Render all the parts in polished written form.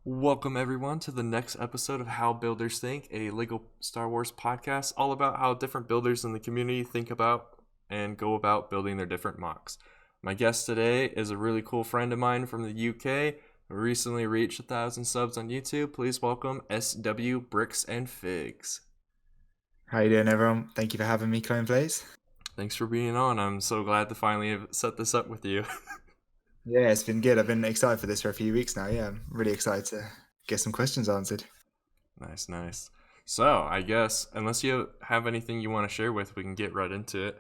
Welcome everyone to the next episode of How Builders Think, a Lego Star Wars podcast all about how different builders in the community think about and go about building their different mocks. My guest today is a really cool friend of mine from the UK who recently reached 1,000 subs on YouTube. Please welcome SW Bricks and Figs. How you doing, everyone? Thank you for having me, Clone Plays. Thanks for being on. I'm so glad to finally have set this up with you. Yeah, it's been good. I've been excited for this for a few weeks now. Yeah, I'm really excited to get some questions answered. Nice. So, I guess, unless you have anything you want to share with, we can get right into it.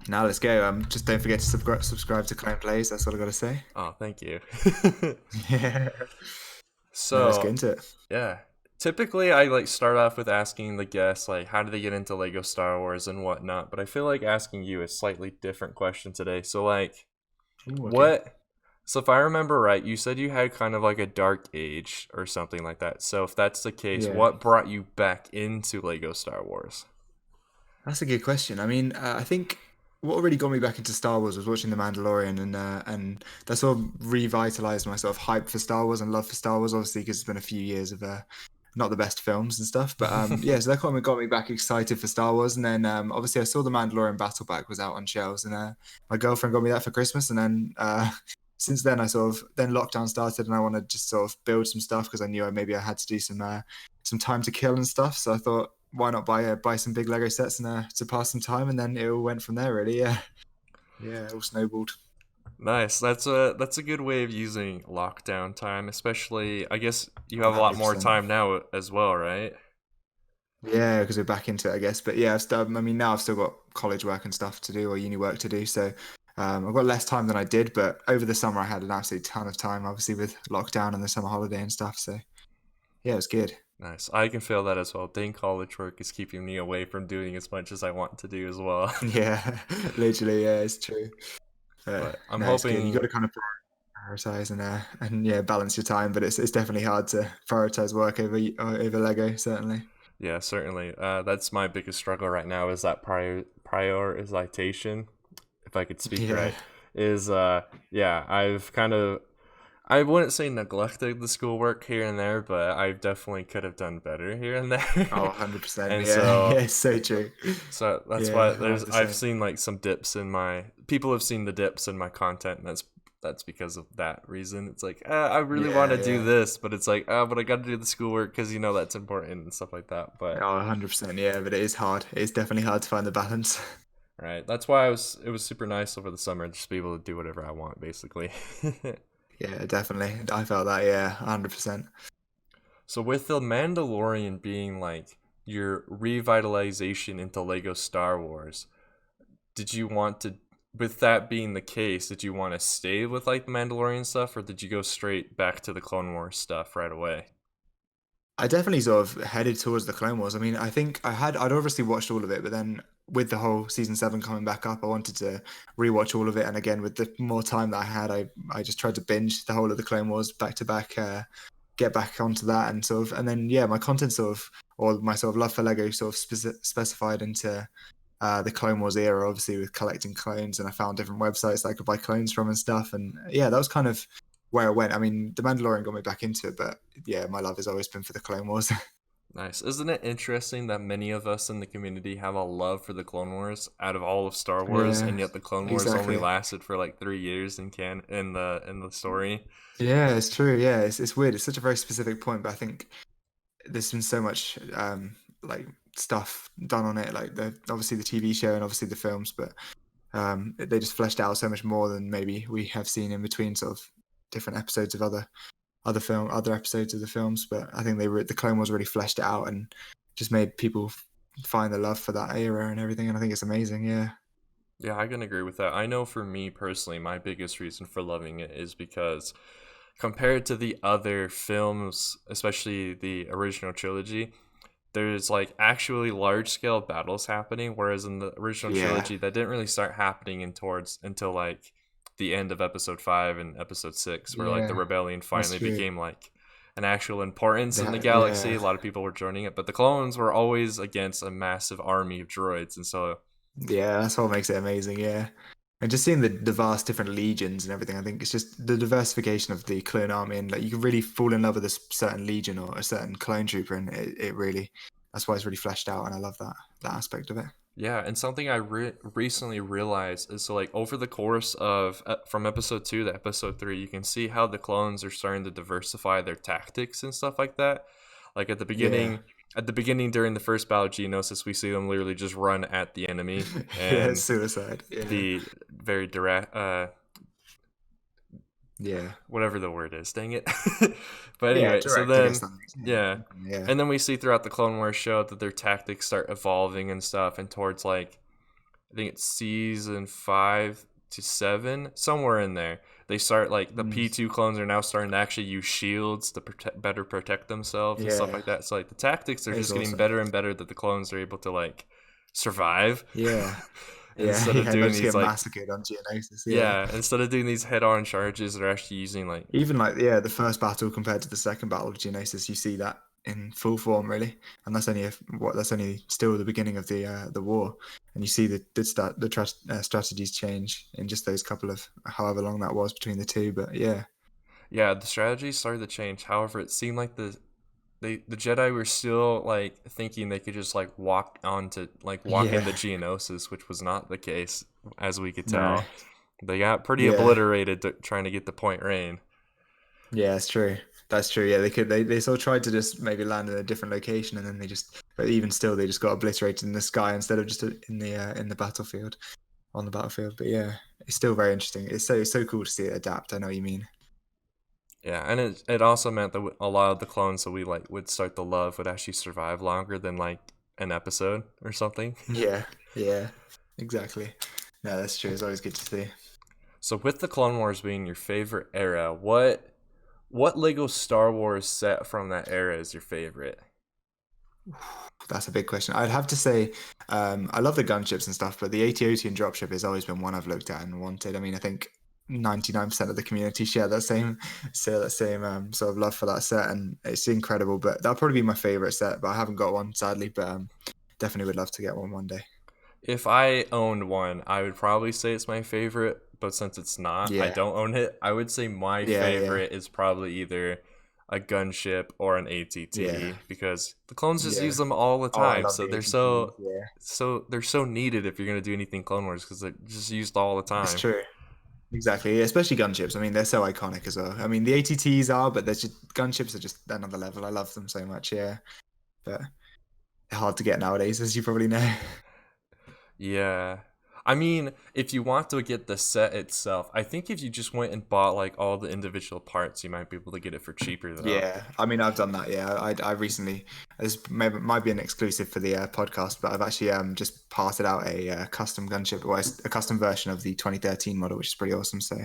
Now let's go. Just don't forget to subscribe to Clone Plays. That's all I got to say. Oh, thank you. Yeah. No, let's get So, into it. yeah. Typically, I start off with asking the guests how do they get into Lego Star Wars and whatnot. But I feel like asking you a slightly different question today. So, Ooh, okay. what? So, if I remember right, you said you had kind of like a dark age or something like that. So, if that's the case, Yeah, what brought you back into Lego Star Wars? that's a good question. I mean, I think what really got me back into Star Wars was watching The Mandalorian, and that sort of revitalized my sort of hype for Star Wars and love for Star Wars. Obviously, because it's been a few years of not the best films and stuff. But yeah, so that kind of got me back excited for Star Wars. And then obviously I saw the Mandalorian Battle Pack was out on shelves, and my girlfriend got me that for Christmas. And then since then I sort of then lockdown started, and I wanted to just sort of build some stuff because I knew I had to do some time to kill and stuff. So I thought, why not buy some big Lego sets and to pass some time, and then it all went from there. Really, yeah, yeah, it all snowballed. Nice. That's a good way of using lockdown time, especially I guess you Oh, have a lot more 100%. time now as well, right? Yeah, because we're back into it, I guess. But yeah, I mean, now I've still got college work and stuff to do or uni work to do. So I've got less time than I did. But over the summer, I had an absolute ton of time, obviously with lockdown and the summer holiday and stuff. So yeah, it was good. Nice. I can feel that as well. Doing college work is keeping me away from doing as much as I want to do as well. Yeah, literally, yeah, it's true. But I'm No, it's good. You got hoping, to kind of prioritize and yeah, balance your time. But it's definitely hard to prioritize work over Lego, certainly. yeah, certainly. That's my biggest struggle right now is that prioritization, if I could speak Yeah. right, is yeah, I wouldn't say neglected the schoolwork here and there, but I definitely could have done better here and Oh, there. 100%. And Yeah, yeah, so it's so true. that's Yeah, why I've 100%. seen some dips in my people have seen the dips in my content, and that's because of that reason. It's I really want Yeah, to do yeah. this, but it's but I got to do the schoolwork because that's important and stuff like that. But Oh, 100%. Yeah, but it is hard. It's definitely hard to find the balance. right, that's why it was super nice over the summer just to be able to do whatever I want, basically. Yeah, definitely. I felt that. Yeah, 100%. So with the Mandalorian being your revitalization into Lego Star Wars, did you want to, with that being the case, did you want to stay with the Mandalorian stuff, or did you go straight back to the Clone Wars stuff right away? I definitely sort of headed towards the Clone Wars. I mean, I think I'd obviously watched all of it, but then with the whole season 7 coming back up, I wanted to rewatch all of it. And again, with the more time that I had, I just tried to binge the whole of the Clone Wars back to back, get back onto that, and sort of, and then yeah, my content sort of, or my sort of love for Lego sort of specified into the Clone Wars era, obviously with collecting clones, and I found different websites that I could buy clones from and stuff. And yeah, that was kind of where I went. I mean, The Mandalorian got me back into it, but yeah, my love has always been for the Clone Wars. Nice. Isn't it interesting that many of us in the community have a love for the Clone Wars out of all of Star Wars, Yeah, and yet the Clone Wars only exactly. lasted for 3 years in the story. Yeah, it's true. Yeah, it's weird. It's such a very specific point, but I think there's been so much like stuff done on it, like the obviously the TV show and obviously the films, but they just fleshed out so much more than maybe we have seen in between sort of different episodes of other episodes of the films. But I think the Clone Wars really fleshed it out and just made people find the love for that era and everything. And I think it's amazing. Yeah, Yeah, I can agree with that. I know for me personally, my biggest reason for loving it is because compared to the other films, especially the original trilogy, there's actually large scale battles happening, whereas in the original yeah, trilogy that didn't really start happening until the end of episode 5 and episode 6, where the yeah. rebellion That's finally true. became an actual importance in the galaxy. Yeah, A lot of people were joining it, but the clones were always against a massive army of droids, and so yeah. That's what makes it amazing. Yeah. And just seeing the vast different legions and everything, I think it's just the diversification of the clone army, and like you can really fall in love with a certain legion or a certain clone trooper, and it really, that's why it's really fleshed out, and I love that aspect of it. Yeah, and something I recently realized is so like over the course of from episode 2 to episode 3, you can see how the clones are starting to diversify their tactics and stuff like that. Like Yeah, at the beginning during the first battle of Geonosis, we see them literally just run at the enemy yeah, and suicide. Yeah, be very direct, yeah, whatever the word is, dang it. But yeah. anyway, so Direct, I guess then that makes sense. yeah, Yeah, and then we see throughout the Clone Wars show that their tactics start evolving and stuff, and towards like I think it's season 5 to 7, somewhere in there. They start like the mm, P2 clones are now starting to actually use shields to better protect themselves and stuff yeah. like that. So like the tactics are It's just getting awesome. better and better that the clones are able to like survive Yeah, yeah, instead of yeah. Not doing just these get like massacred on Geonosis. Yeah. yeah, instead of doing these head-on charges, they're actually using like Even like yeah, the first battle compared to the second battle of Geonosis, you see that in full form really, and that's only that's only still the beginning of the war, and you see strategies change in just those couple of however long that was between the two. But yeah, yeah, the strategy started to change. However, it seemed like the Jedi were still like thinking they could just like walk yeah, into Geonosis, which was not the case, as we could no, tell. They got pretty yeah, obliterated trying to get the Point Rain. yeah, it's true. That's true. Yeah, they sort of tried to just maybe land in a different location, and then but even still, they just got obliterated in the sky instead of just in the battlefield on the battlefield. But yeah, it's still very interesting. It's so cool to see it adapt. I know what you mean. Yeah, and it also meant that a lot of the clones that we like would start to love would actually survive longer than like an episode or something. Yeah, yeah, exactly. No, that's true. It's always good to see. So with the Clone Wars being your favorite era, what Lego Star Wars set from that era is your favorite? That's a big question. I'd have to say, I love the gunships and stuff, but the AT-AT and dropship has always been one I've looked at and wanted. I mean, I think 99% of the community share that same sort of love for that set, and it's incredible. But that'll probably be my favorite set. But I haven't got one sadly. But definitely would love to get one day. If I owned one, I would probably say it's my favorite, but since it's not, I Yeah, don't own it. I would say my yeah, yeah, favorite is probably either a gunship or an yeah, ATT because the clones just use yeah. them all the Oh, I time. love So the they're AT-ATs. Yeah, they're so needed if you're gonna do anything Clone Wars because they're just used all the it's time. true. Exactly, yeah, especially gunships. I mean, they're so iconic as well. I mean, the ATTs are, but there's just gunships are just another level. I love them so much. Yeah, but they're hard to get nowadays, as you probably know. Yeah. I mean, if you want to get the set itself, I think if you just went and bought like all the individual parts, you might be able to get it for cheaper though. Yeah, I mean, I've done that. Yeah, I recently, this might be an exclusive for the podcast, but I've actually just parted out a custom gunship, or a custom version of the 2013 model, which is pretty awesome. So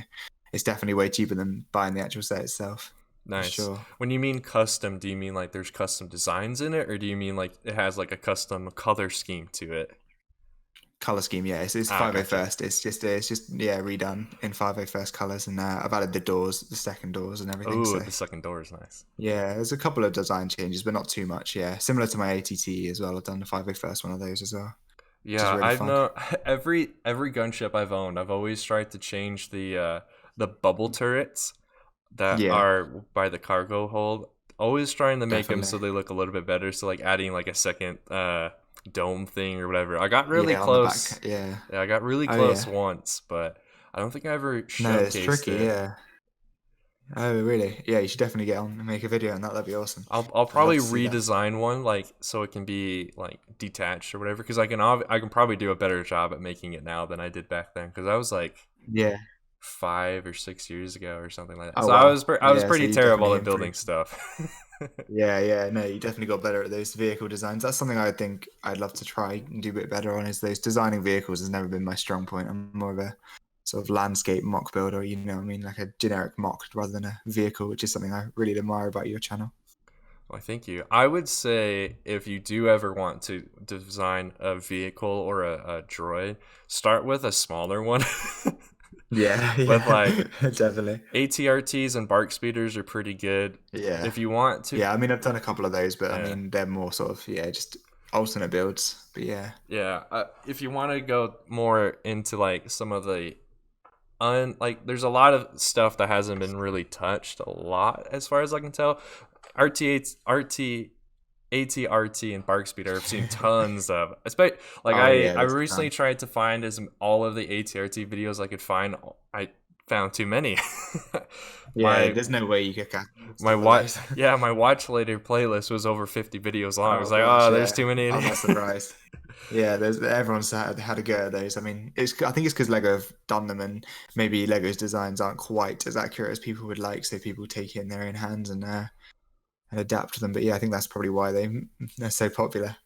it's definitely way cheaper than buying the actual set itself, for Nice. sure. When you mean custom, do you mean like there's custom designs in it, or do you mean like it has like a custom color scheme to it? Color scheme, yeah, it's Ah, 501st. gotcha. It's just yeah, redone in 501st colors, and I've added the doors, the second doors, and everything. Oh, So the second door is nice. yeah, there's a couple of design changes, but not too much. Yeah, similar to my ATT as well. I've done the 501st one of those as well, which is Yeah, really I've fun. no every gunship I've owned, I've always tried to change the bubble turrets that Yeah, are by the cargo hold. Always trying to make them definitely. so they look a little bit better. So like adding like a second dome thing or whatever. I got really Yeah, on the close. back. Yeah. Yeah, I got really Oh close yeah. once, but I don't think I ever No, it's showcased tricky. it. Yeah. Oh really? Yeah, you should definitely get on and make a video on that. That'd be awesome. I'll I'd love probably to see that. redesign one like so it can be like detached or whatever because I can probably do a better job at making it now than I did back then because I was like Yeah. 5 or 6 years ago or something like that. Oh So wow. I was Yeah. So pretty you terrible definitely at building improved. stuff. Yeah, yeah, no, you definitely got better at those vehicle designs. That's something I think I'd love to try and do a bit better on. Is those designing vehicles has never been my strong point. I'm more of a sort of landscape mock builder, you know what I mean, like a generic mock rather than a vehicle, which is something I really admire about your channel. Well, thank you. I would say if you do ever want to design a vehicle or a droid, start with a smaller one. Yeah, With yeah, like definitely. ATRTs and bark speeders are pretty good. Yeah, If you want to, yeah. I mean, I've done a couple of those, but I yeah, mean, they're more sort of yeah, just alternate builds. But yeah, yeah. If you want to go more into like some of the like there's a lot of stuff that hasn't been really touched a lot as far as I can tell. RT8 RT ATRT and Bark Speeder I've seen tons of. Especially like Oh yeah, I there's a recently ton. tried to find as all of the ATRT videos I could find. I found too many. Yeah, my there's no way you could catch my all of watch those. yeah, my watch later playlist was over 50 videos long. I was Oh like, gosh, oh, there's yeah. too many. I'm not surprised. Yeah, there's everyone's had a go at those. I mean, I think it's because Lego have done them, and maybe Lego's designs aren't quite as accurate as people would like, so people take it in their own hands and adapt them. But yeah, I think that's probably why they're so popular.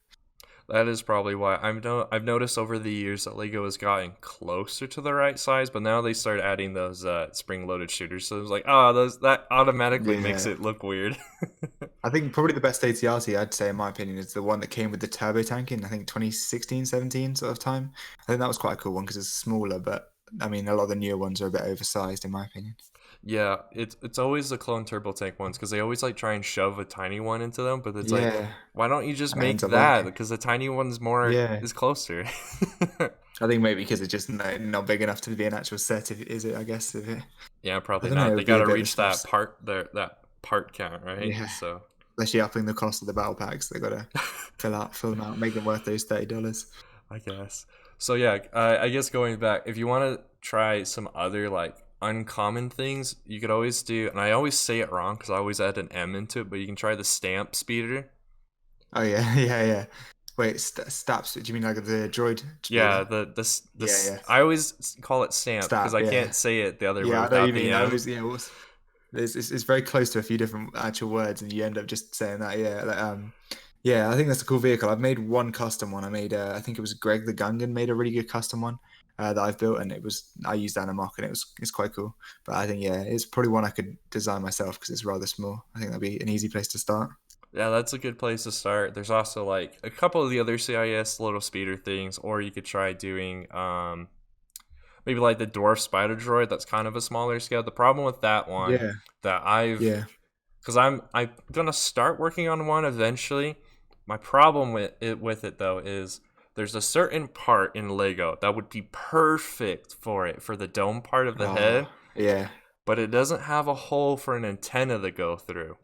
That is probably why I've noticed over the years that Lego has gotten closer to the right size, but now they start adding those spring-loaded shooters. So it's like, oh, those that automatically makes Yeah, it look weird. I think probably the best ATRT I'd say, in my opinion, is the one that came with the turbo tank in I think 2016, 17 sort of time. I think that was quite a cool one because it's smaller, but I mean, a lot of the newer ones are a bit oversized, in my opinion. Yeah, it's always the clone turbo tank ones because they always like try and shove a tiny one into them, but it's like, Yeah, why don't you just and it make ends up that? working. Because the tiny one's more Yeah. is closer. I think maybe because it's just not big enough to be an actual set, if it is it, I guess. If it, Yeah, I probably don't know, it not. They would be got a to bit of a reach small that set. part there, that part count, right? Yeah. So Especially upping the cost of the battle packs. They got to fill them out, make them worth those $30. I guess. So yeah, I guess going back, if you want to try some other like uncommon things, you could always do, and I always say it wrong because I always add an M into it, but you can try the stamp speeder. Oh, yeah, yeah, yeah. Wait, Staps, do you mean like the droid Yeah, speeder? Yeah, this yeah. I always call it stamp because Stab, I yeah. can't say it the other way Yeah, I know what you without the mean. I M. always, yeah, it's very close to a few different actual words, and you end up just saying that. Yeah, yeah. I think that's a cool vehicle. I've made one custom one. I made, I think it was Greg the Gungan made a really good custom one that I've built, and I used that in a mock, and it's quite cool. But I think yeah, it's probably one I could design myself because it's rather small. I think that'd be an easy place to start. Yeah, that's a good place to start. There's also like a couple of the other CIS little speeder things, or you could try doing maybe like the dwarf spider droid. That's kind of a smaller scale. The problem with that one Yeah, that I've yeah. because I'm gonna start working on one eventually. My problem with it though is there's a certain part in Lego that would be perfect for it for the dome part of the Oh, head, yeah. but it doesn't have a hole for an antenna to go through.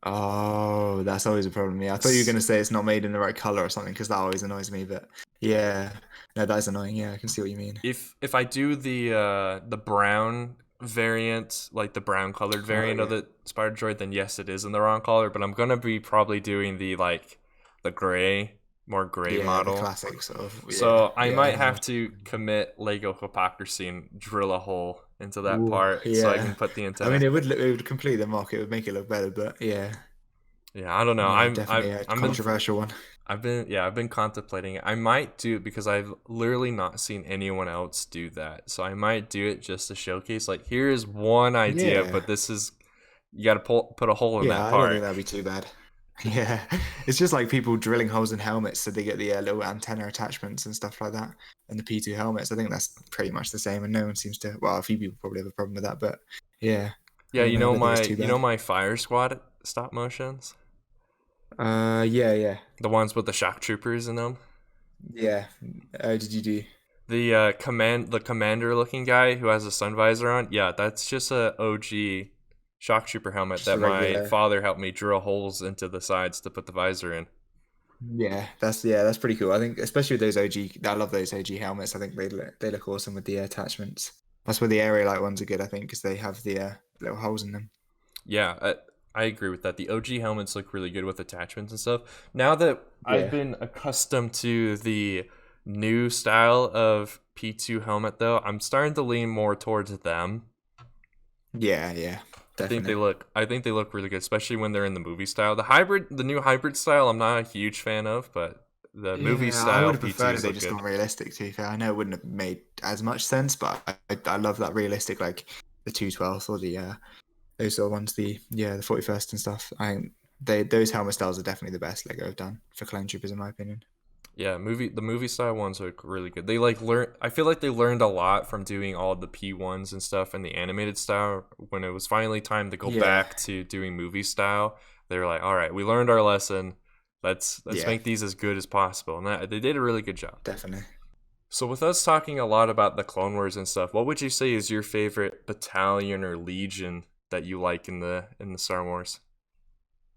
Oh, that's always a problem. Yeah, I thought you were S- gonna say it's not made in the right color or something because that always annoys me. But yeah, no, that is annoying. Yeah, I can see what you mean. If I do the brown variant, like the brown colored Oh variant of yeah, the spider droid, then yes, it is in the wrong color. But I'm gonna be probably doing the like the gray, more gray yeah, the model. classic sort of. Yeah, So I yeah, might I know. have to commit Lego hypocrisy and drill a hole into that Ooh, part so I yeah. can put the I mean, antenna. it would complete the mock. It would make it look better. But yeah, Yeah, I don't know. yeah, definitely a I've been controversial one. I've been contemplating it. I might do it because I've literally not seen anyone else do that. So I might do it just to showcase like here is one idea, Yeah, but this is you got to put a hole in yeah. that I don't think part. that'd be too bad. Yeah, it's just like people drilling holes in helmets so they get the little antenna attachments and stuff like that. And the P2 helmets, I think that's pretty much the same, and no one seems to. Well, a few people probably have a problem with that, but yeah, I Yeah, don't know. I don't think it's too you know bad. my Fire Squad stop motions, Yeah, yeah, the ones with the shock troopers in them. yeah. Did you do The the commander looking guy who has a sun visor on. Yeah, that's just a OG shock trooper helmet just that a my regular? father helped me drill holes into the sides to put the visor in. Yeah, that's pretty cool. I think especially with those OG, I love those OG helmets. I think they look awesome with the attachments. That's where the area light ones are good, I think, because they have the little holes in them. Yeah, I agree with that. The OG helmets look really good with attachments and stuff. Now that I've Yeah, been accustomed to the new style of P2 helmet though, I'm starting to lean more towards them. yeah, definitely. I think they look really good, especially when they're in the movie style. The new hybrid style, I'm not a huge fan of, but the movie Yeah, I style would have preferred if P2s they look just good. gone realistic. To be fair, I know it wouldn't have made as much sense, but I love that realistic, like the 212 or the those sort of ones, the 41st and stuff. I think those helmet styles are definitely the best Lego have done for clone troopers, in my opinion. Yeah, the movie style ones are really good. They like learn. I feel like they learned a lot from doing all the P1s and stuff and the animated style. When it was finally time to go Yeah, back to doing movie style, they were like, "All right, we learned our lesson. Let's yeah, make these as good as possible." And they did a really good job. definitely. So with us talking a lot about the Clone Wars and stuff, what would you say is your favorite battalion or legion that you like in the Star Wars?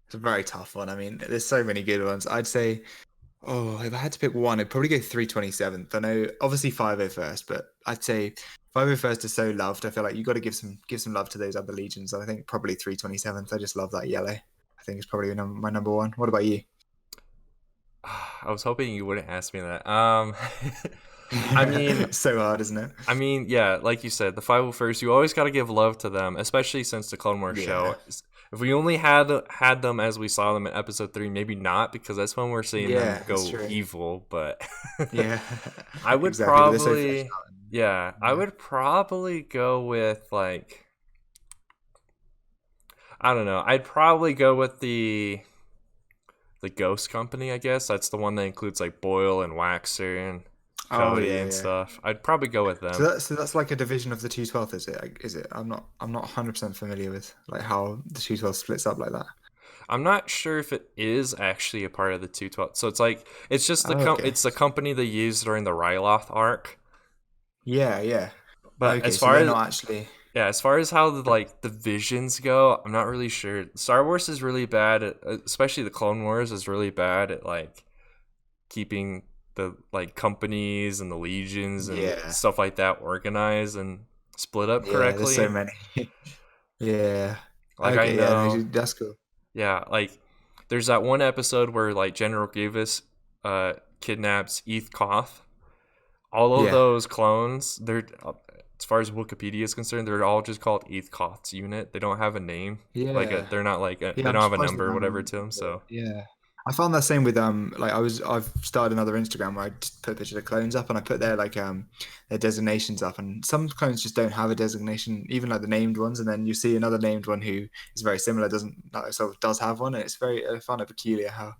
It's a very tough one. I mean, there's so many good ones. I'd say, oh, if I had to pick one, I'd probably go 327th. I know, obviously 501st, but I'd say 501st is so loved. I feel like you got to give some love to those other legions. And I think probably 327th. I just love that yellow. I think it's probably my number one. What about you? I was hoping you wouldn't ask me that. I mean, So hard, isn't it? yeah, like you said, the 501st, you always got to give love to them, especially since the Clone Wars Yeah. show. If we only had them as we saw them in Episode 3, maybe not, because that's when we're seeing them Yeah, that's go true. evil. But Yeah, I would exactly. But they're so fleshed probably, out. yeah, I Yeah. would probably go with like, I don't know. I'd probably go with the Ghost Company, I guess. That's the one that includes like Boyle and Waxer and Oh Cody yeah, and yeah. stuff. I'd probably go with So them. that's like a division of the 212th, is it? Is it? I'm not 100% familiar with like how the 212 splits up like that. I'm not sure if it is actually a part of the 212. So it's like it's just Oh, okay. it's the company they used during the Ryloth arc. Yeah, yeah. But Okay, so they're not actually. as far as how the visions go, I'm not really sure. Star Wars is really bad at, especially the Clone Wars is really bad at like keeping the like companies and the legions and Yeah, stuff like that organized and split up yeah. There's so correctly. many. Yeah. Like I Okay, yeah. No, know, that's cool. yeah, like there's that one episode where like General Grievous kidnaps Eth Koth. All of Yeah, those clones, they're as far as Wikipedia is concerned, they're all just called Eth Koth's unit. They don't have a name. yeah. They're not like Yeah, they I'm don't have a surprised they number or don't have a whatever name to them. for it. So Yeah. I found that same with like I've started another Instagram where I just put pictures of clones up and I put their designations up, and some clones just don't have a designation, even like the named ones, and then you see another named one who is very similar, doesn't like, sort of does have one, and it's very I find it peculiar how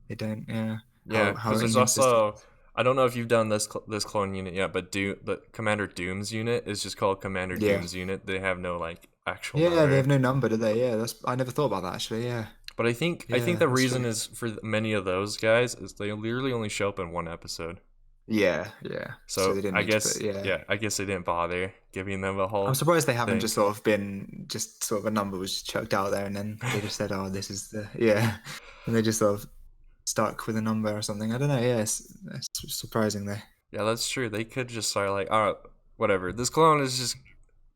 they don't, yeah, yeah, how because there's inconsistent. also I don't know if you've done this clone unit yet, but the Commander Doom's unit is just called Commander Yeah. Doom's unit. They have no like actual Yeah, they have number. no number, do they? Yeah, that's I never thought about that actually. Yeah. But I think Yeah, the that's reason true. is for many of those guys is they literally only show up in one episode. Yeah, yeah. So So they didn't I need to put, guess yeah. yeah, I guess they didn't bother giving them a I'm whole surprised they haven't thing. just sort of been just sort of a number was chucked out there and then they just said, "Oh, this is the yeah," and they just sort of stuck with a number or something. I don't know. Yeah, it's surprising there. Yeah, that's true. They could just start like, all right, whatever. This clone is just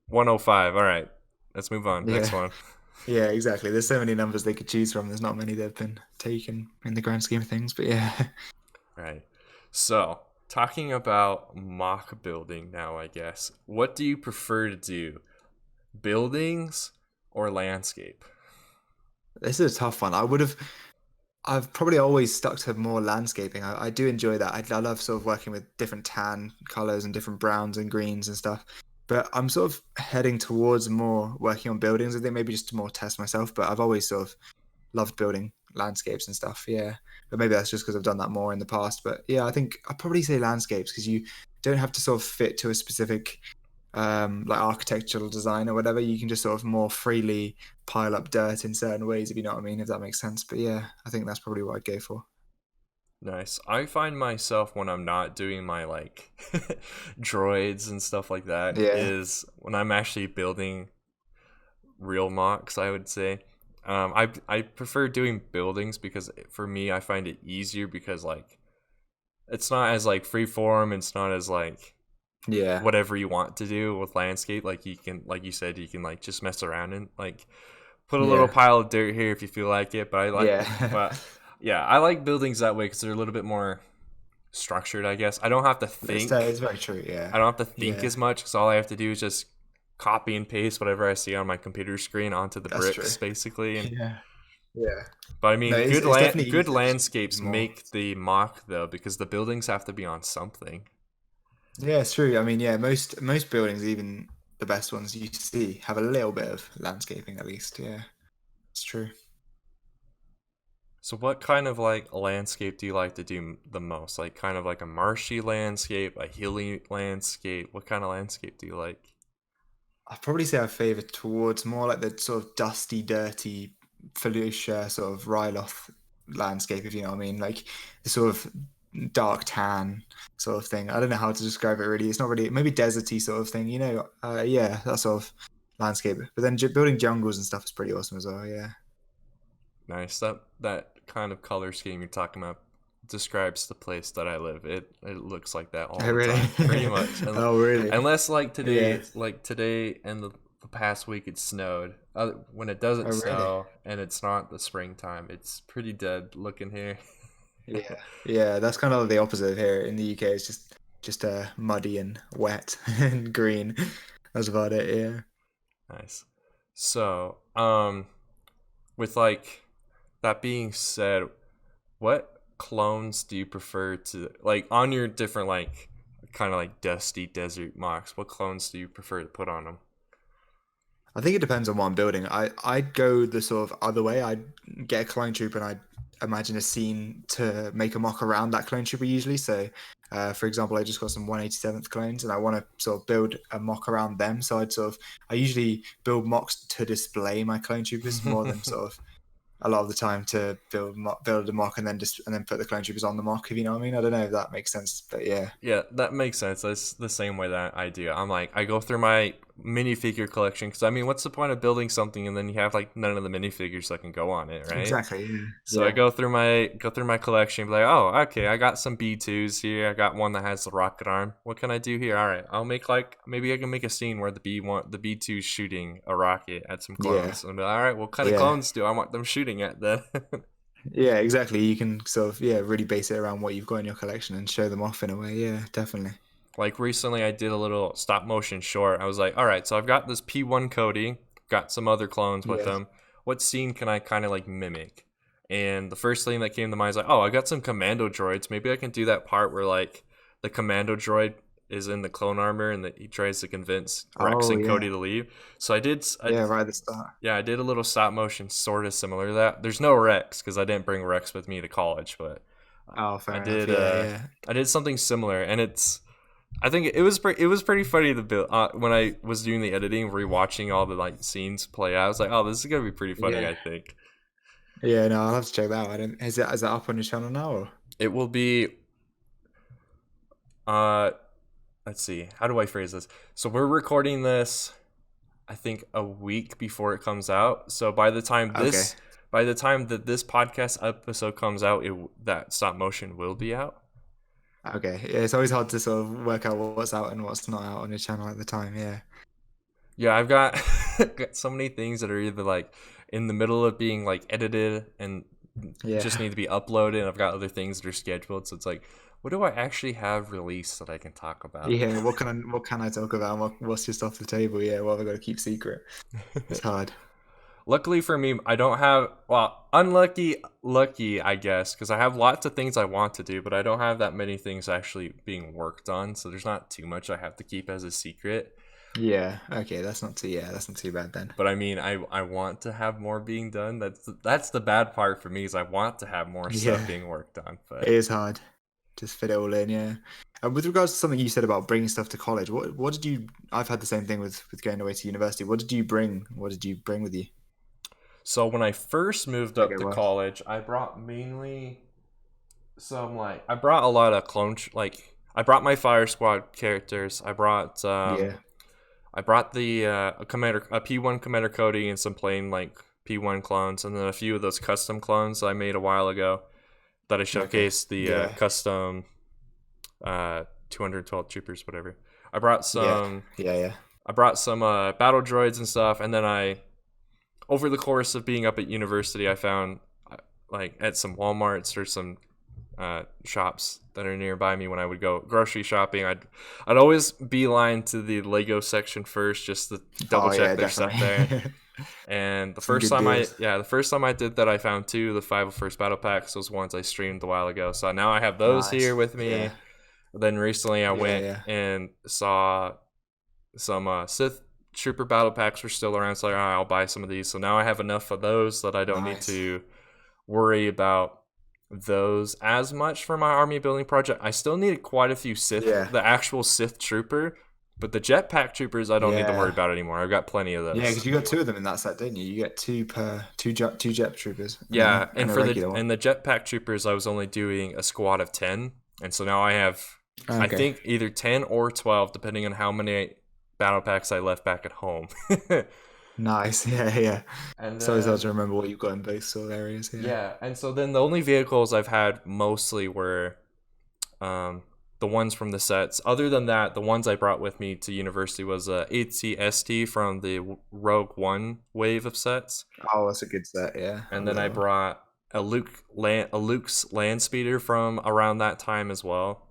105. All right, let's move on. Yeah, Next one. yeah, exactly. There's so many numbers they could choose from. There's not many that have been taken in the grand scheme of things. But yeah, Right. So, talking about mock building now, I guess. What do you prefer to do? Buildings or landscape? this is a tough one. I've probably always stuck to more landscaping. I do enjoy that. I love sort of working with different tan colors and different browns and greens and stuff. But I'm sort of heading towards more working on buildings. I think maybe just to more test myself. But I've always sort of loved building landscapes and stuff. Yeah, but maybe that's just because I've done that more in the past. But yeah, I think I'd probably say landscapes because you don't have to sort of fit to a specific like architectural design or whatever. You can just sort of more freely pile up dirt in certain ways, if you know what I mean, if that makes sense. But yeah, I think that's probably what I'd go for. Nice. I find myself when I'm not doing my like droids and stuff like that Yeah, is when I'm actually building real mocks, I would say. I prefer doing buildings because for me I find it easier because like it's not as like free form, it's not as like yeah, whatever you want to do with landscape. Like you can, like you said, you can like just mess around and like put a little yeah, pile of dirt here if you feel like it. But yeah. but yeah, I like buildings that way because they're a little bit more structured. I guess I don't have to It's think. very true. Yeah, I don't have to think yeah, as much because all I have to do is just copy and paste whatever I see on my computer screen onto the that's true. bricks, basically. And Yeah, yeah. but I No, mean, it's definitely good easier just to be landscapes more. make the mock though because the buildings have to be on something. Yeah, it's true. I mean, yeah, most buildings, even the best ones you see, have a little bit of landscaping at least. Yeah, it's true. So what kind of like landscape do you like to do the most? Like kind of like a marshy landscape, a hilly landscape? What kind of landscape do you like? I'd probably say I favour towards more like the sort of dusty, dirty, Felicia sort of Ryloth landscape, if you know what I mean. Like the sort of dark tan sort of thing. I don't know how to describe it really. It's not really, maybe deserty sort of thing, you know. Yeah, that sort of landscape. But then building jungles and stuff is pretty awesome as well. Yeah. Nice. That kind of color scheme you're talking about describes the place that I live. It looks like that all Oh, the really? time, pretty much. Oh, really? Unless Yeah. like today and the past week it snowed. When it doesn't Oh, really? snow and it's not the springtime, it's pretty dead looking here. Yeah. Yeah, that's kind of the opposite here in the UK. It's just muddy and wet and green. That's about it. Yeah. Nice. So, with that being said, what clones do you prefer to like on your different like kind of like dusty desert mocks? What clones do you prefer to put on them? I think it depends on what I'm building. I'd go the sort of other way. I'd get a clone trooper and I'd imagine a scene to make a mock around that clone trooper usually. So, for example, I just got some 187th clones and I want to sort of build a mock around them. So I usually build mocks to display my clone troopers more than sort of a lot of the time to build a mock and then put the clone troopers on the mock. If you know what I mean. I don't know if that makes sense, but yeah. Yeah, that makes sense. That's the same way that I do. I'm like, I go through my minifigure collection because I mean, what's the point of building something and then you have like none of the minifigures that can go on it, right? Exactly. Yeah. So I go through my collection, be like, oh, okay, I got some B2s here. I got one that has the rocket arm. What can I do here? All right, I'll make maybe I can make a scene where the B2's shooting a rocket at some clones. Yeah. And be like, all right, what kind of Yeah. clones do I want them shooting at then? Yeah, exactly. You can sort of really base it around what you've got in your collection and show them off in a way. Yeah, definitely. Like recently, I did a little stop motion short. I was like, all right, so I've got this P1 Cody, got some other clones with Yeah. them. What scene can I kind of like mimic? And the first thing that came to mind is like, oh, I got some commando droids. Maybe I can do that part where like the commando droid is in the clone armor and that he tries to convince Rex Oh and yeah. Cody to leave. So I did, Yeah, right at the start. yeah, I did a little stop motion sort of similar to that. There's no Rex because I didn't bring Rex with me to college, but Oh, I fair enough. did, Yeah, yeah. I did something similar, and I think it was pretty funny to build when I was doing the editing, rewatching all the like scenes play out. I was like, oh, this is gonna be pretty funny. Yeah. I think Yeah, no, I'll have to check that out. I don't, is that up on your channel now or? it will be. Uh, let's see. How do I phrase this? So we're recording this, I think, a week before it comes out. So by the time Okay. by the time that this podcast episode comes out, that stop motion will be out. Okay. Yeah, it's always hard to sort of work out what's out and what's not out on your channel at the time. Yeah. Yeah, I've got, got so many things that are either like in the middle of being like edited and Yeah. just need to be uploaded. And I've got other things that are scheduled. So it's like, what do I actually have released that I can talk about? Yeah. What can I talk about? What's just off the table? Yeah. What have I got to keep secret? It's hard. Luckily for me, I don't have, well, lucky, I guess, because I have lots of things I want to do, but I don't have that many things actually being worked on. So there's not too much I have to keep as a secret. Yeah. Okay. That's not too bad then. But I mean, I want to have more being done. That's the bad part for me is I want to have more stuff Yeah. being worked on. But It is hard. Just fit it all in, yeah. And with regards to something you said about bringing stuff to college, what did you? I've had the same thing with going away to university. What did you bring? What did you bring with you? so when I first moved up Okay, to well, college, I brought mainly some like I brought a lot of like I brought my Fire Squad characters. yeah. I brought the a P1 Commander Cody and some plain like P1 clones, and then a few of those custom clones I made a while ago that I Okay. showcased the Yeah. custom 212 troopers, whatever. I brought some Yeah. battle droids and stuff, and then over the course of being up at university, I found like at some Walmarts or some shops that are nearby me when I would go grocery shopping. I'd always beeline to the Lego section first just to double Oh check yeah, there's stuff there. definitely. And the Some first good time deals. the first time I did that, I found two of the 501st battle packs. Those ones I streamed a while ago. So now I have those Nice. here with me. Yeah. Then recently I went Yeah. and saw some Sith Trooper battle packs were still around. So like, "Ah, I'll buy some of these. So now I have enough of those that I don't need Nice. to worry about those as much for my army building project. I still need quite a few Sith, Yeah. the actual Sith Trooper, but the jetpack troopers I don't need to worry Yeah. about anymore. I've got plenty of those. Yeah, because you got two of them in that set, didn't you? You get two jet troopers. Yeah, and a for regular one. the jetpack troopers, I was only doing a squad of 10 And so now I have, I Okay. think, either 10 or 12, depending on how many battle packs I left back at home. Nice. Yeah, yeah. And It's always hard to then, remember what you've got in both sort of areas. Yeah. yeah. And so then the only vehicles I've had mostly were um, the ones from the sets. Other than that, the ones I brought with me to university was a ATST from the Rogue One wave of sets. Oh, that's a good set. Yeah, I And then love I that one. brought a Luke's land speeder from around that time as well,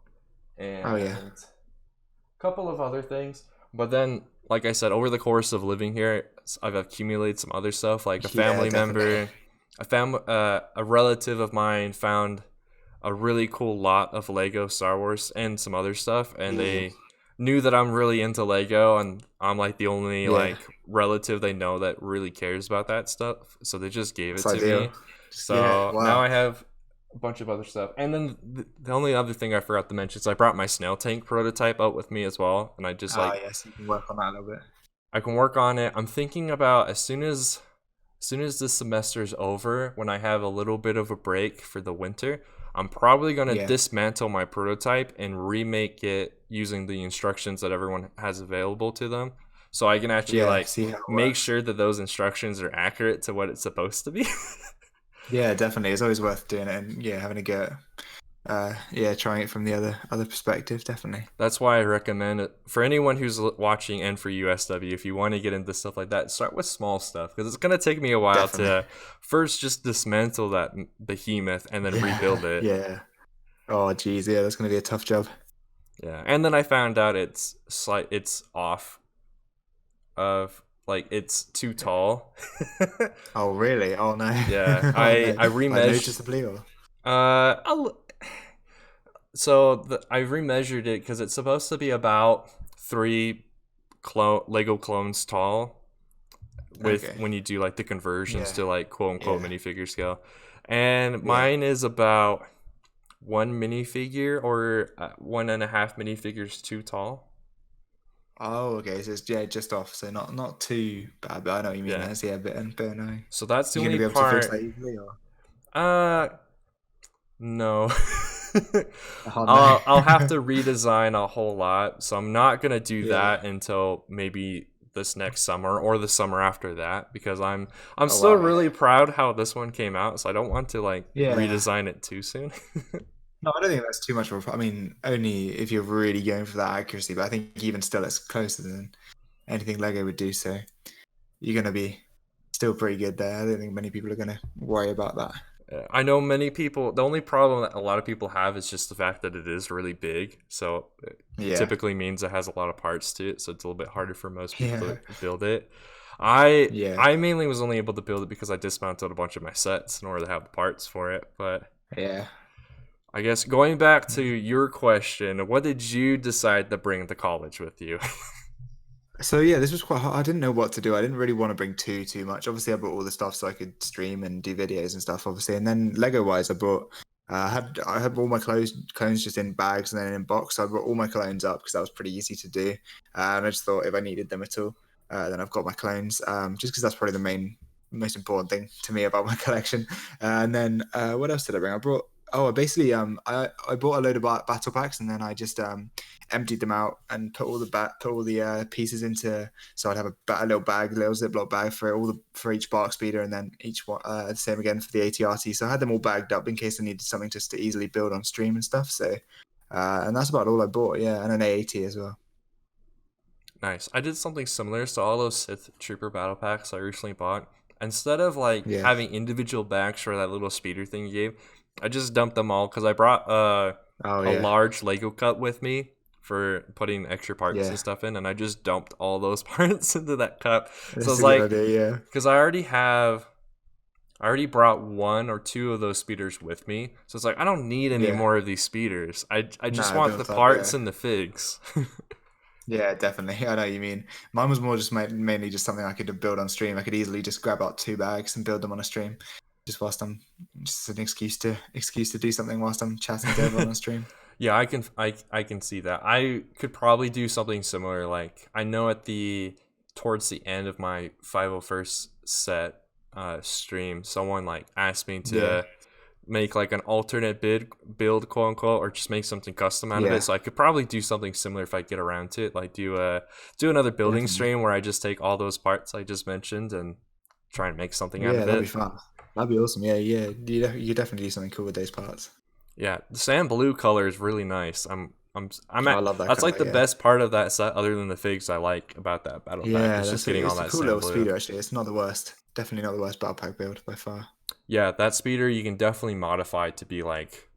Oh yeah. and a couple of other things. But then, like I said, over the course of living here, I've accumulated some other stuff. Like a Yeah, family definitely. member, a relative of mine found a really cool lot of Lego Star Wars and some other stuff, and Ooh. they knew that I'm really into Lego, and I'm like the only Yeah, like relative they know that really cares about that stuff, so they just gave it it's to ideal. me. Yeah, So now wow. I have a bunch of other stuff, and then the only other thing I forgot to mention is I brought my snail tank prototype out with me as well, and I just Ah, like yes, you can work on that a little bit. I can work on it. I'm thinking about as soon as this semester is over, when I have a little bit of a break for the winter, I'm probably going to Yeah, dismantle my prototype and remake it using the instructions that everyone has available to them. So I can actually yeah. like See how it make works. sure that those instructions are accurate to what it's supposed to be. Yeah, definitely. It's always worth doing it, and yeah, having a go. Yeah, trying it from the other perspective, definitely. That's why I recommend it for anyone who's watching and for USW. If you want to get into stuff like that, start with small stuff because it's gonna take me a while Definitely. to first just dismantle that behemoth and then Yeah, rebuild it. yeah. Oh, geez, yeah, that's gonna be a tough job. Yeah, and then I found out it's off of like it's too tall. Oh, really? Oh no. Yeah, Oh no. I Like remeasured. noticeably, or Uh, I'll- I remeasured it because it's supposed to be about three Lego clones tall with okay. when you do like the conversions Yeah, to like quote unquote yeah, minifigure scale, and yeah. mine is about one minifigure or 1.5 minifigures too tall. Oh, okay. So it's yeah, just off. So not too bad, but I know what you mean. Yeah, That's yeah, a bit annoying. so that's the You gonna only be able to fix part. that easily, or? Uh, no. Oh no. I'll have to redesign a whole lot, so I'm not gonna do Yeah. that until maybe this next summer or the summer after that because I'm Oh still wow. Yeah. really proud how this one came out, so I don't want to like Yeah. redesign it too soon. No, I don't think that's too much of a. I mean, only if you're really going for that accuracy. But I think even still, it's closer than anything Lego would do. So you're gonna be still pretty good there. I don't think many people are gonna worry about that. I know many people. The only problem that a lot of people have is just the fact that it is really big. So it Yeah. typically means it has a lot of parts to it. So it's a little bit harder for most people Yeah. to build it. I Yeah. I mainly was only able to build it because I dismounted a bunch of my sets in order to have the parts for it. But Yeah. I guess going back to your question, what did you decide to bring to college with you? So yeah, this was quite hard. I didn't know what to do. I didn't really want to bring too much. Obviously, I brought all the stuff so I could stream and do videos and stuff. Obviously, and then Lego wise, I had all my clones just in bags and then in box. So I brought all my clones up because that was pretty easy to do. And I just thought if I needed them at all, then I've got my clones. Just because that's probably the most important thing to me about my collection. And then what else did I bring? I brought. Oh, basically, I bought a load of battle packs and then I just emptied them out and put all the pieces into. So I'd have a little bag, little Ziploc bag for for each bark speeder, and then each one the same again for the ATRT. So I had them all bagged up in case I needed something just to easily build on stream and stuff. So and that's about all I bought. Yeah, and an AAT as well. Nice. I did something similar. So all those Sith Trooper battle packs I recently bought, instead of like Yeah. having individual bags for that little speeder thing you gave, I just dumped them all because I brought Oh a yeah. large Lego cup with me for putting extra parts and Yeah. stuff in, and I just dumped all those parts into that cup. So That's it's a good like idea. Yeah. because I already brought one or two of those speeders with me, so it's like I don't need any Yeah. more of these speeders. I just Nah, want the built up. parts Yeah. and the figs. Yeah, definitely. I know what you mean. Mine was more just mainly just something I could build on stream. I could easily just grab out two bags and build them on a stream, just whilst I'm just an excuse to do something whilst I'm chatting to everyone on stream. Yeah, I can see that. I could probably do something similar. Like I know at the towards the end of my 501st set stream, someone like asked me Yeah. to make like an alternate build, quote unquote, or just make something custom out of it. Yeah, So I could probably do something similar if I get around to it, like do another building definitely. stream where I just take all those parts I just mentioned and try and make something out Yeah, of that'd be it. fun. That'd be awesome. Yeah, yeah. You definitely do something cool with those parts. Yeah, the sand blue color is really nice. I'm Oh, I at love that that's like color. the Yeah, best part of that set, other than the figs I like about that battle pack. yeah. It's just getting all It's a that cool sand little blue. speeder. Actually, it's not the worst. Definitely not the worst battle pack build by far. Yeah, that speeder you can definitely modify to be like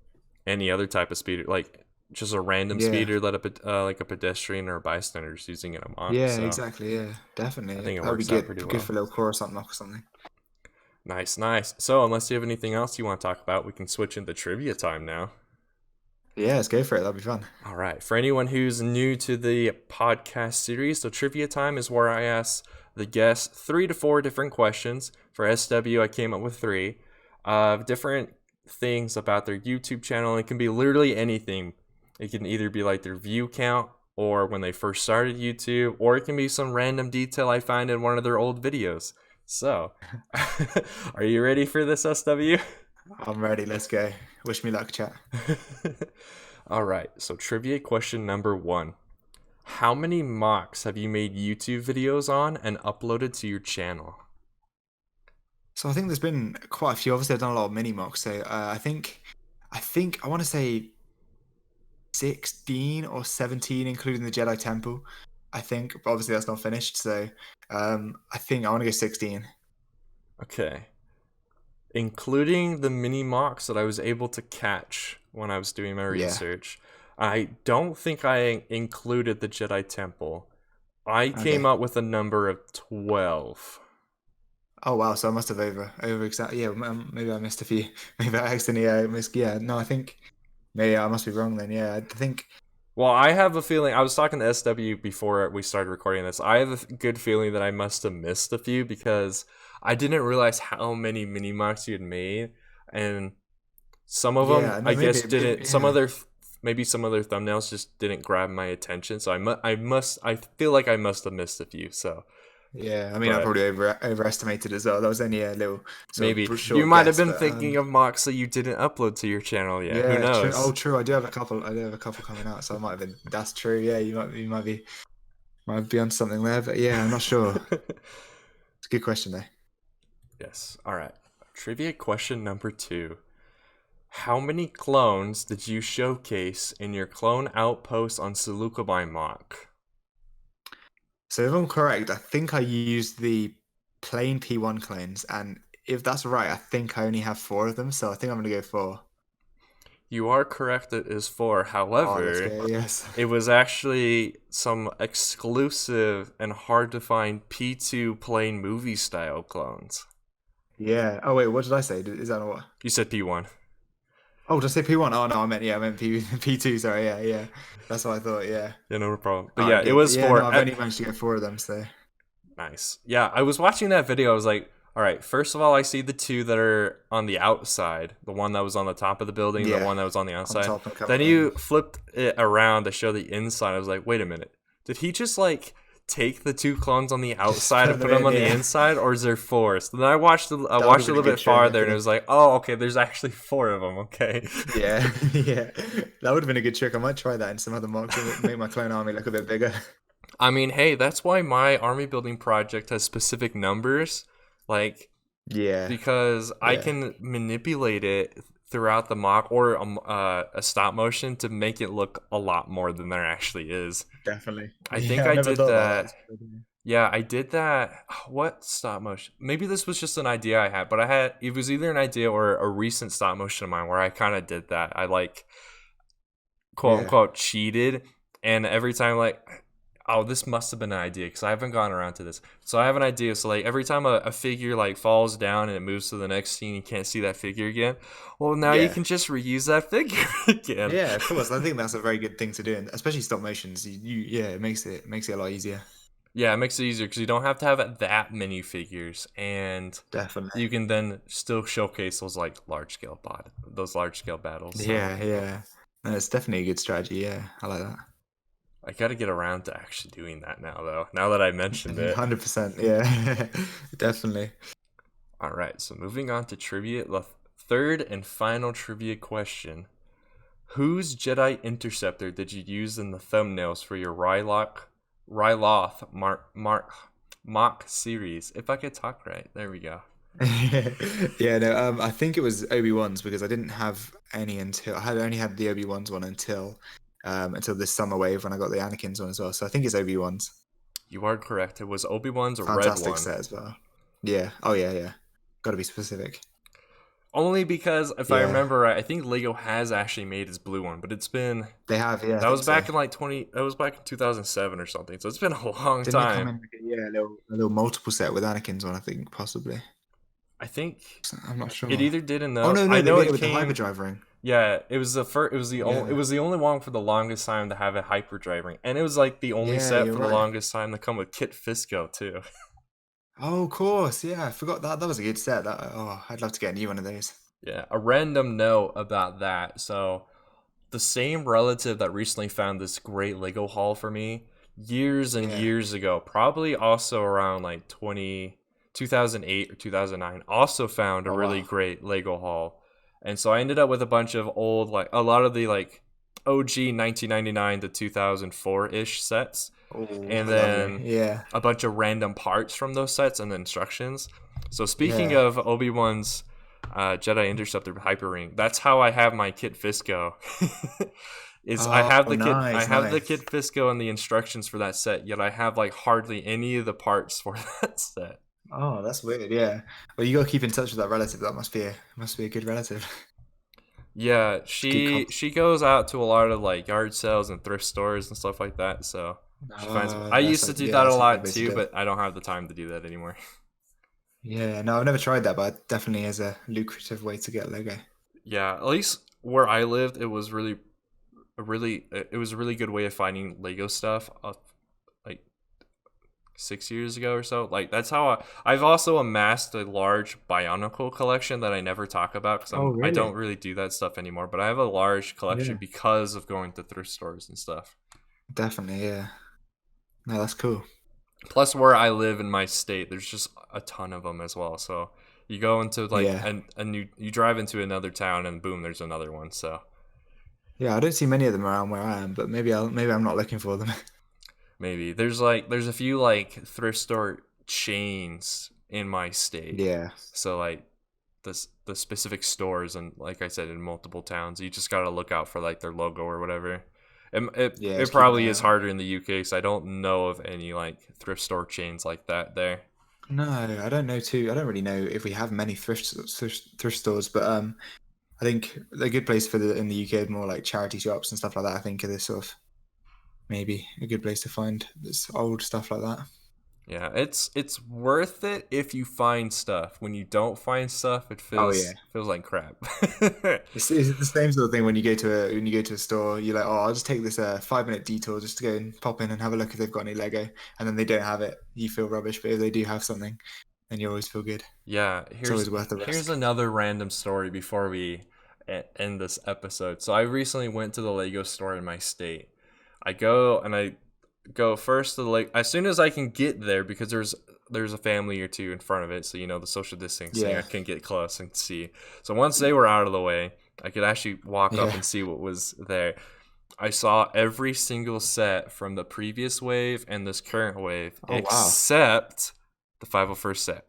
any other type of speeder, like just a random Yeah, speeder that like a pedestrian or a bystander is using in a mock. yeah, So exactly. Yeah, I definitely. think it That would be works out good. pretty Good well. for a little Coruscant knock or something. Nice, nice. So unless you have anything else you want to talk about, we can switch into trivia time now. Yeah, let's go for it. That'd be fun. All right. For anyone who's new to the podcast series, so trivia time is where I ask the guests 3 to 4 different questions. For SW, I came up with 3 different things about their YouTube channel. It can be literally anything. It can either be like their view count or when they first started YouTube, or it can be some random detail I find in one of their old videos. So, are you ready for this, SW? I'm ready. Let's go. Wish me luck, chat. All right, so trivia question number 1. How many mocks have you made YouTube videos on and uploaded to your channel? So I think there's been quite a few. Obviously, I've done a lot of mini mocks. So I think I want to say 16 or 17, including the Jedi Temple. I think, but obviously that's not finished. So I think I want to go 16. Okay. Including the mini mocks that I was able to catch when I was doing my Yeah. research, I don't think I included the Jedi Temple. I came Okay. up with a number of 12. Oh wow. So I must have over exactly. Yeah. Maybe I missed a few. Maybe I accidentally missed. Yeah. No, I think maybe I must be wrong then. Yeah. I think. Well, I have a feeling, I was talking to SW before we started recording this. I have a good feeling that I must have missed a few because I didn't realize how many mini mocks you had made. And some of them, Yeah. I No. guess, Maybe. didn't, Yeah. maybe some other thumbnails just didn't grab my attention. So I feel like I must have missed a few. So, Yeah, I mean, I but probably overestimated as well. That was only a little sort maybe of you short might have guess, been but thinking of mocks that you didn't upload to your channel yet. Who yeah, true. Oh, knows? true. I do have a couple. I do have a couple coming out, so I might have been. That's true. Yeah, might be on something there, but yeah, I'm not sure. It's a good question though. Yes. All right. Trivia question number 2. How many clones did you showcase in your clone outpost on Seleucubine mock? So if I'm correct, I think I used the plain P1 clones, and if that's right, I think I only have 4 of them. So I think I'm gonna go 4. You are correct, it is 4. Oh, let's However, go. Yes. it was actually some exclusive and hard to find P2 plain movie style clones. Yeah. Oh wait, what did I say? Is that not what? You said P1. Oh, did I say P1? Oh no, I meant P2. Sorry. Yeah, yeah. That's what I thought. Yeah. Yeah, no problem. But All yeah, right, it good. was Yeah, 4. no, I've only managed to get 4 of them, so Nice. Yeah, I was watching that video. I was like, all right, first of all, I see the 2 that are on the outside, the one that was on the top of the building, yeah, the one that was on the on outside. top and Then coming you in. flipped it around to show the inside. I was like, wait a minute. Did he just like take the 2 clones on the Just outside put and them put them in, on the yeah. inside, or is there 4? So then I watched That would have watched a been a little good bit trick, I farther, and it think. was like, oh, okay, there's actually 4 of them. Okay. Yeah, yeah. That would have been a good trick. I might try that in some other mocks. Make my clone army look a bit bigger. I mean, hey, that's why my army building project has specific numbers. Like, Yeah, because I yeah, can manipulate it throughout the mock or a stop motion to make it look a lot more than there actually is. definitely. I think Yeah, I I never did thought about that. that. Yeah, I did that. What stop motion? Maybe this was just an idea I had, but it was either an idea or a recent stop motion of mine where I kind of did that. I like quote Yeah, unquote cheated, and every time like, oh, this must have been an idea because I haven't gone around to this. So I have an idea. So like every time a figure like falls down and it moves to the next scene, you can't see that figure again. Well, now you yeah, can just reuse that figure again. yeah. Of course, I think that's a very good thing to do, and especially stop motions. Yeah, it makes it a lot easier. Yeah, it makes it easier because you don't have to have that many figures, and Definitely. you can then still showcase those like those large scale battles. So Yeah, yeah. No, it's definitely a good strategy. Yeah, I like that. I got to get around to actually doing that now, though. Now that I mentioned it. 100%. Yeah, definitely. All right, so moving on to trivia, the Third and final trivia question. Whose Jedi Interceptor did you use in the thumbnails for your Ryloth mock series? If I could talk right. There we go. Yeah, no, I think it was Obi-Wan's because I didn't have any until I had only had the Obi-Wan's one until this summer wave when I got the Anakin's one as well. So I think it's Obi-Wan's. You are correct. It was Obi-Wan's a red Fantastic one. set as well. Yeah. Oh yeah, yeah. Got to be specific. Only because if I remember right, I think Lego has actually made his blue one, but it's been They have, yeah. that was back in like 20. That was back in 2007 or something. So it's been a long Didn't they come time. in a little multiple set with Anakin's one? I think possibly. I think I'm not sure. it either did and Oh no, I they know made it with came. the hyperdrive ring. Yeah, it was the first. It was the only. Yeah. It was the only one for the longest time to have a hyperdrive ring, and it was like the only Yeah, set for you're the right. longest time to come with Kit Fisto too. Oh, of course. Yeah, I forgot that. That was a good set. I'd love to get a new one of those. Yeah, a random note about that. So, the same relative that recently found this great Lego haul for me years and Yeah. years ago, probably also around like 2008 or 2009, also found a really wow. great Lego haul. And so I ended up with a bunch of old, like a lot of the like OG 1999 to 2004-ish sets. Oh, And lovely. then Yeah. a bunch of random parts from those sets and the instructions. So speaking Yeah. of Obi-Wan's Jedi Interceptor Hyper Ring, that's how I have my Kit Fisto. I have the nice, Kit Fisto and the instructions for that set, yet I have like hardly any of the parts for that set. Oh, that's weird. Yeah. Well, you got to keep in touch with that relative. That must be a good relative. Yeah, Good she goes out to a lot of like yard sales and thrift stores and stuff like that. So she finds. I used to do that a that's lot good place to too, go. but I don't have the time to do that anymore. Yeah, no, I've never tried that, but it definitely is a lucrative way to get Lego. Yeah, at least where I lived, it was it was a really good way of finding Lego stuff. Like 6 years ago or so. Like that's how I've also amassed a large Bionicle collection that I never talk about because Oh, I really? don't really do that stuff anymore. But I have a large collection Yeah, because of going to thrift stores and stuff. definitely. Yeah. No, that's cool. Plus, where I live in my state, there's just a ton of them as well. So you go into like Yeah. you drive into another town and boom, there's another one. So Yeah, I don't see many of them around where I am, but maybe I'm not looking for them. maybe there's a few like thrift store chains in my state. Yeah. So like the specific stores and like I said in multiple towns, you just gotta look out for like their logo or whatever. Yeah, It just keep an probably eye is out. harder in the UK because I don't know of any like thrift store chains like that there. No, I don't know too. I don't really know if we have many thrift stores, but I think a good place for in the UK is more like charity shops and stuff like that. I think are this sort of maybe a good place to find this old stuff like that. Yeah, it's worth it if you find stuff. When you don't find stuff, it Oh yeah, feels like crap. it's the same sort of thing when you go to a store. You're like, oh, I'll just take this 5 minute detour just to go and pop in and have a look if they've got any Lego, and then they don't have it. You feel rubbish, but if they do have something, then you always feel good. Yeah, It's always worth the here's risk. another random story before we end this episode. So I recently went to the Lego store in my state. I go first to the lake as soon as I can get there because there's a family or two in front of it, so you know the social distancing. I Yeah, can get close and see. So once they were out of the way, I could actually walk up yeah. and see what was there. I saw every single set from the previous wave and this current wave, Oh wow. except the 501st set.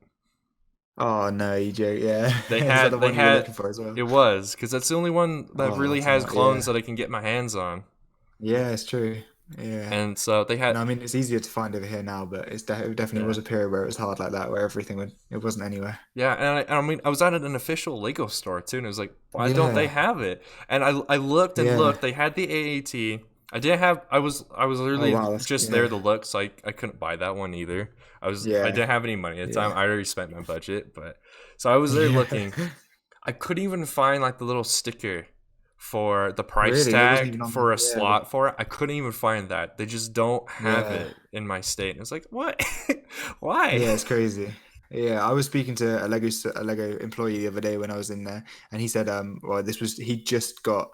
Oh no, you joke. Yeah, They is that the had they one you were had looking for as well? it was because that's the only one that Oh, really that's has not. clones Yeah, that I can get my hands on. yeah, it's true. Yeah. And so they had No, I mean it's easier to find over here now, but it definitely yeah. was a period where it was hard like that, where it wasn't anywhere. Yeah, and I mean, I was at an official Lego store too, and it was like, why don't they Yeah, have it? And I looked and yeah. looked. They had the AAT. I didn't have. I was Oh literally wow, that's just there yeah, to look, so I couldn't buy that one either. I yeah, didn't have any money at the time. yeah, I already spent my budget, but so I was there yeah. looking. I couldn't even find like the little sticker for the price Really, it wasn't tag even on for a the yeah, slot for it. I couldn't even find that. They just don't have yeah, it in my state. And it's like, what? Why? yeah. It's crazy. Yeah, I was speaking to a Lego employee the other day when I was in there, and he said, well, he just got,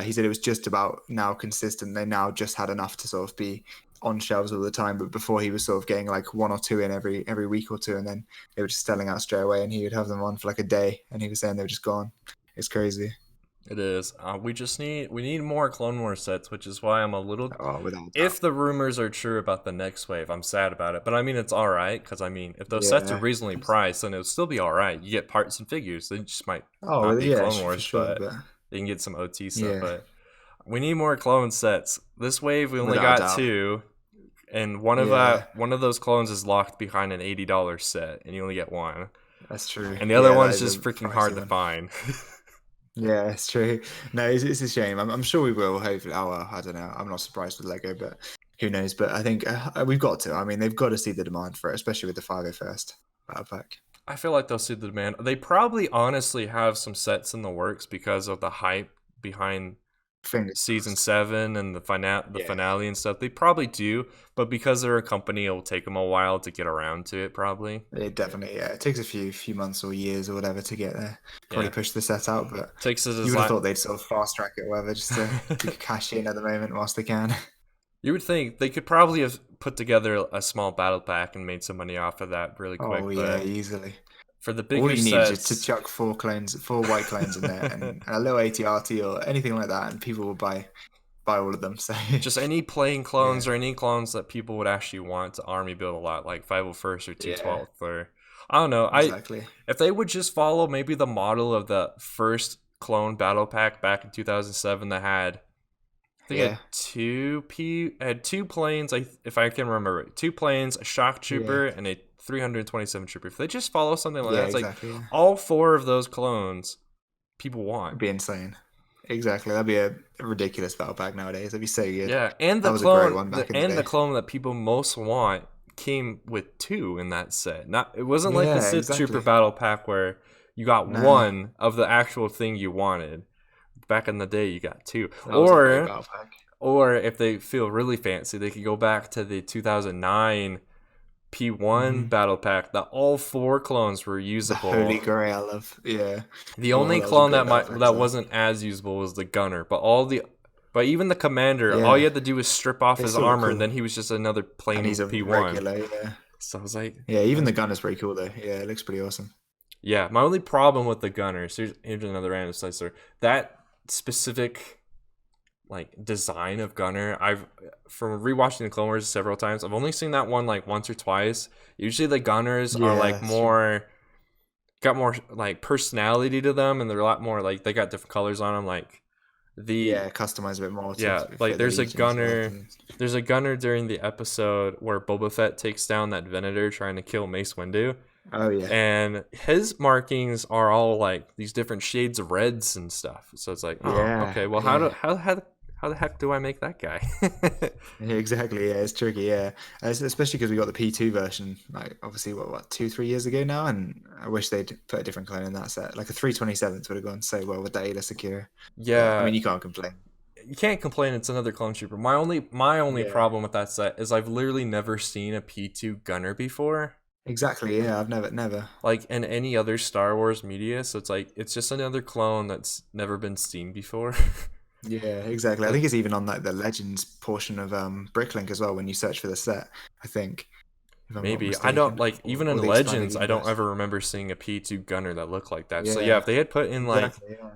he said it was just about now consistent. They now just had enough to sort of be on shelves all the time. But before, he was sort of getting like one or two in every week or two, and then they were just selling out straight away. And he would have them on for like a day, and he was saying they were just gone. It's crazy. It is. We need more Clone Wars sets, which is why I'm a little. Oh, without doubt. If the rumors are true about the next wave, I'm sad about it. But I mean, it's all right because I mean, if those sets are reasonably priced, then it'll still be all right. You get parts and figures. They just might not be Clone Wars, sure, but you can get some OT stuff. Yeah. But we need more clone sets. This wave we only Without got doubt. 2, and one of those clones is locked behind an $80 set, and you only get one. That's true. And the other that one's is just a freaking pricey hard to one. find. Yeah, it's true. No, it's a shame. I'm sure we will. Hopefully, I don't know. I'm not surprised with Lego, but who knows? But I think we've got to. I mean, they've got to see the demand for it, especially with the 501st battle pack. I feel like they'll see the demand. They probably honestly have some sets in the works because of the hype behind season 7 and the finale and stuff. They probably do, but because they're a company, it'll take them a while to get around to it. Probably. It definitely, it takes a few months or years or whatever to get there. Probably push the set out, but takes us. You would have thought they'd sort of fast track it or whatever, just to cash in at the moment whilst they can. You would think they could probably have put together a small battle pack and made some money off of that really quick. Oh yeah, easily. For the bigger all you need sets, is to chuck 4 white clones in there, and a little ATRT or anything like that, and people will buy all of them. So just any plain clones or any clones that people would actually want to army build a lot, like 501st or 212th, or I don't know. Exactly. If they would just follow maybe the model of the first clone battle pack back in 2007 that had. I think it had 2 planes, if I can remember it. 2 planes, a shock trooper, and a 327 trooper. If they just follow something like that, it's exactly, like all 4 of those clones people want. It'd be insane. Exactly. That'd be a ridiculous battle pack nowadays. That'd be so good. Yeah, and the clone that people most want came with 2 in that set. It wasn't like the Sith Trooper battle pack where you got 1 of the actual thing you wanted. Back in the day, you got 2. Or if they feel really fancy, they could go back to the 2009 P1 battle pack that all 4 clones were usable. The Holy Grail of The only clone that wasn't as usable was the gunner, but even the commander, all you had to do was strip off his armor, and then he was just another plain and he's a P1. Regular, So I was like, even the gunner's pretty cool though. Yeah, it looks pretty awesome. Yeah, my only problem with the gunner. So here's another random slicer. That specific design of gunner, from rewatching the Clone Wars several times, I've only seen that one once or twice. Usually the gunners are got more personality to them, and they're a lot more they got different colors on them, customize a bit more. There's a gunner. There's a gunner during the episode where Boba Fett takes down that Venator trying to kill Mace Windu. Oh yeah. And his markings are all these different shades of reds and stuff. So it's okay. Well, how the heck do I make that guy? Exactly. Yeah, it's tricky. Yeah, especially because we got the P2 version. Obviously, what 2-3 years ago now, and I wish they'd put a different clone in that set. A 327th would have gone so well with that Ayla Secura. Yeah. I mean, you can't complain. You can't complain. It's another clone trooper. My only problem with that set is I've literally never seen a P2 gunner before. Exactly. Yeah, I've never. In any other Star Wars media, so it's just another clone that's never been seen before. Yeah, exactly. I think it's even on the Legends portion of Bricklink as well when you search for the set. I think. Maybe I don't even in Legends. I don't ever remember seeing a P2 gunner that looked like that. So if they had put in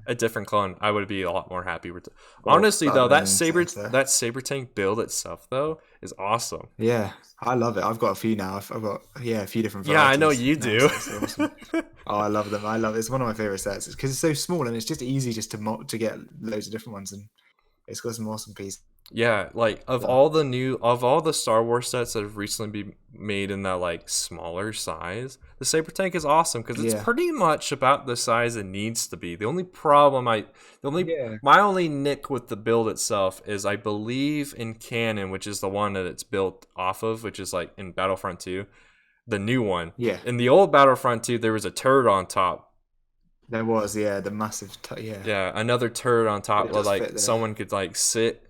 a different clone, I would be a lot more happy with it. Honestly, though, that saber tank build itself though is awesome. Yeah, I love it. I've got a few now. I've got a few different. Yeah, I know you do. So awesome. Oh, I love them. It's one of my favorite sets because it's so small and it's just easy to get loads of different ones, and it's got some awesome pieces. Yeah, of all the Star Wars sets that have recently been made in that smaller size, the saber tank is awesome because it's pretty much about the size it needs to be. The only problem my only nick with the build itself is I believe in canon, which is the one that it's built off of, which is in Battlefront 2, the new one. Yeah. In the old Battlefront 2, there was a turret on top. There was, the massive Yeah, another turret on top where someone could sit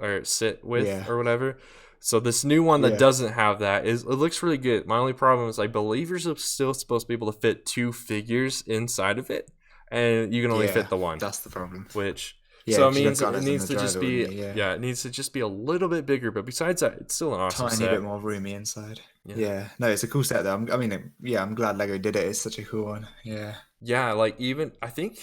with or whatever. So this new one that doesn't have that it looks really good. My only problem is I believe you're still supposed to be able to fit 2 figures inside of it, and you can only fit the one. That's the problem. Which Yeah, So it because you got means it gunners and needs the to just driver, wouldn't be, you? Yeah. yeah, it needs to just be a little bit bigger. But besides that, it's still an awesome Tiny bit set. more roomy inside. Yeah. Yeah. No, it's a cool set though. I mean, yeah, I'm glad Lego did it. It's such a cool one. Yeah. Yeah, like even I think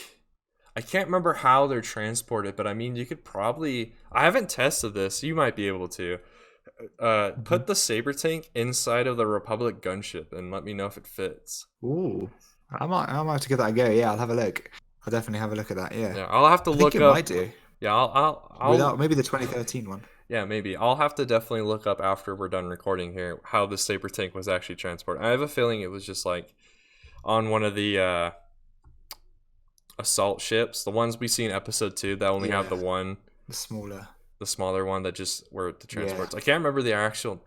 I can't remember how they're transported, but I mean you could probably I haven't tested this. You might be able to. Hmm. Put the saber tank inside of the Republic gunship and let me know if it fits. Ooh. I might have to give that a go. Yeah, I'll have a look. I'll definitely have a look at that. Yeah. Yeah, I'll have to I think look it might up. do. Yeah, Without maybe the 2013 one. yeah, maybe I'll have to definitely look up after we're done recording here how the saber tank was actually transported. I have a feeling it was just like on one of the assault ships, the ones we see in episode 2 that only have Yeah. the one, The smaller. the smaller one that just were the Yeah. transports. I can't remember the actual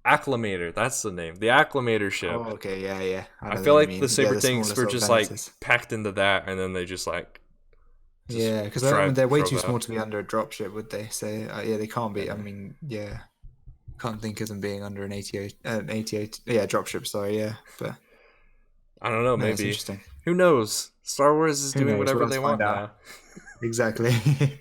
acclimator. That's the name. The acclimator ship. Oh, okay. Yeah, yeah. I I know the feel one you like the mean. Yeah, saber the smaller tanks were sort of just like venters. packed into that, and then they just Yeah, because I mean they're way drove too out. small to be under a dropship, would they? So yeah, they can't be. I Yeah. mean, yeah, can't think of them being under an 88. Yeah, dropship. Sorry, yeah, but I don't know. no, it's Maybe. interesting. Who knows? Star Wars is Who doing knows? We'll whatever have they to find want out. now. Exactly.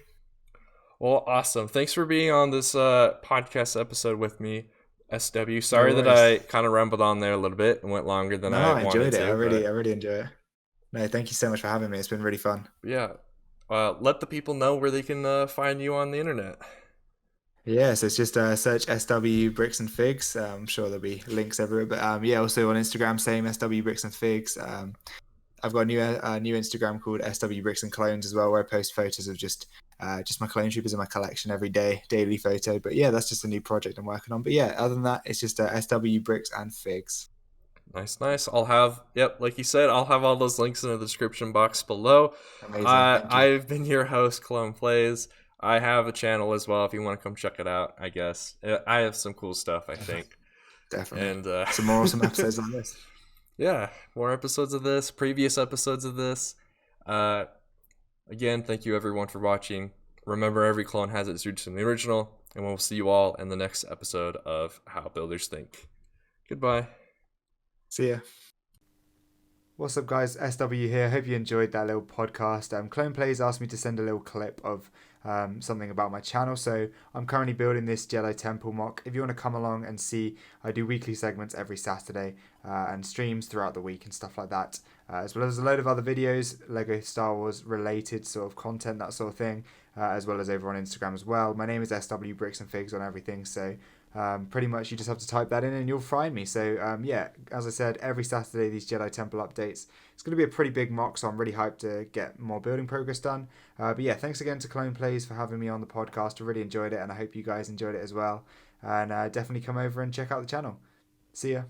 Well, awesome. Thanks for being on this podcast episode with me, SW. No Sorry that worries. I kind of rambled on there a little bit and went longer than No, I I wanted enjoyed it. to, but I really enjoy it. No, thank you so much for having me. It's been really fun. yeah. Let the people know where they can find you on the internet. Yeah, so it's just search SW Bricks and Figs. I'm sure there'll be links everywhere. But yeah, also on Instagram, same SW Bricks and Figs. I've got a new Instagram called SW Bricks and Clones as well, where I post photos of just my clone troopers in my collection every day, daily photo. But yeah, that's just a new project I'm working on. But yeah, other than that, it's just SW Bricks and Figs. Nice, nice. I'll have, yep, like you said, I'll have all those links in the description box below. Amazing, thank you. I've been your host, Clone Plays. I have a channel as well if you want to come check it out, I guess. I have some cool stuff, I think. Definitely. And Some more awesome episodes like this. yeah, more episodes of this, previous episodes of this. Uh, Again, thank you everyone for watching. Remember, every clone has its roots in the original, and we'll see you all in the next episode of How Builders Think. Goodbye. See ya. What's up, guys? SW here. Hope you enjoyed that little podcast. Clone Plays asked me to send a little clip of something about my channel. So I'm currently building this Jedi Temple mock. If you want to come along and see, I do weekly segments every Saturday and streams throughout the week and stuff like that, as well as a load of other videos, Lego Star Wars related sort of content, that sort of thing, as well as over on Instagram as well. My name is SW Bricks and Figs on everything. So pretty much you just have to type that in and you'll find me. So yeah, as I said, every Saturday these Jedi Temple updates. It's going to be a pretty big mock, so I'm really hyped to get more building progress done. But yeah, thanks again to Clone Plays for having me on the podcast. I really enjoyed it, and I hope you guys enjoyed it as well. And definitely come over and check out the channel. See ya.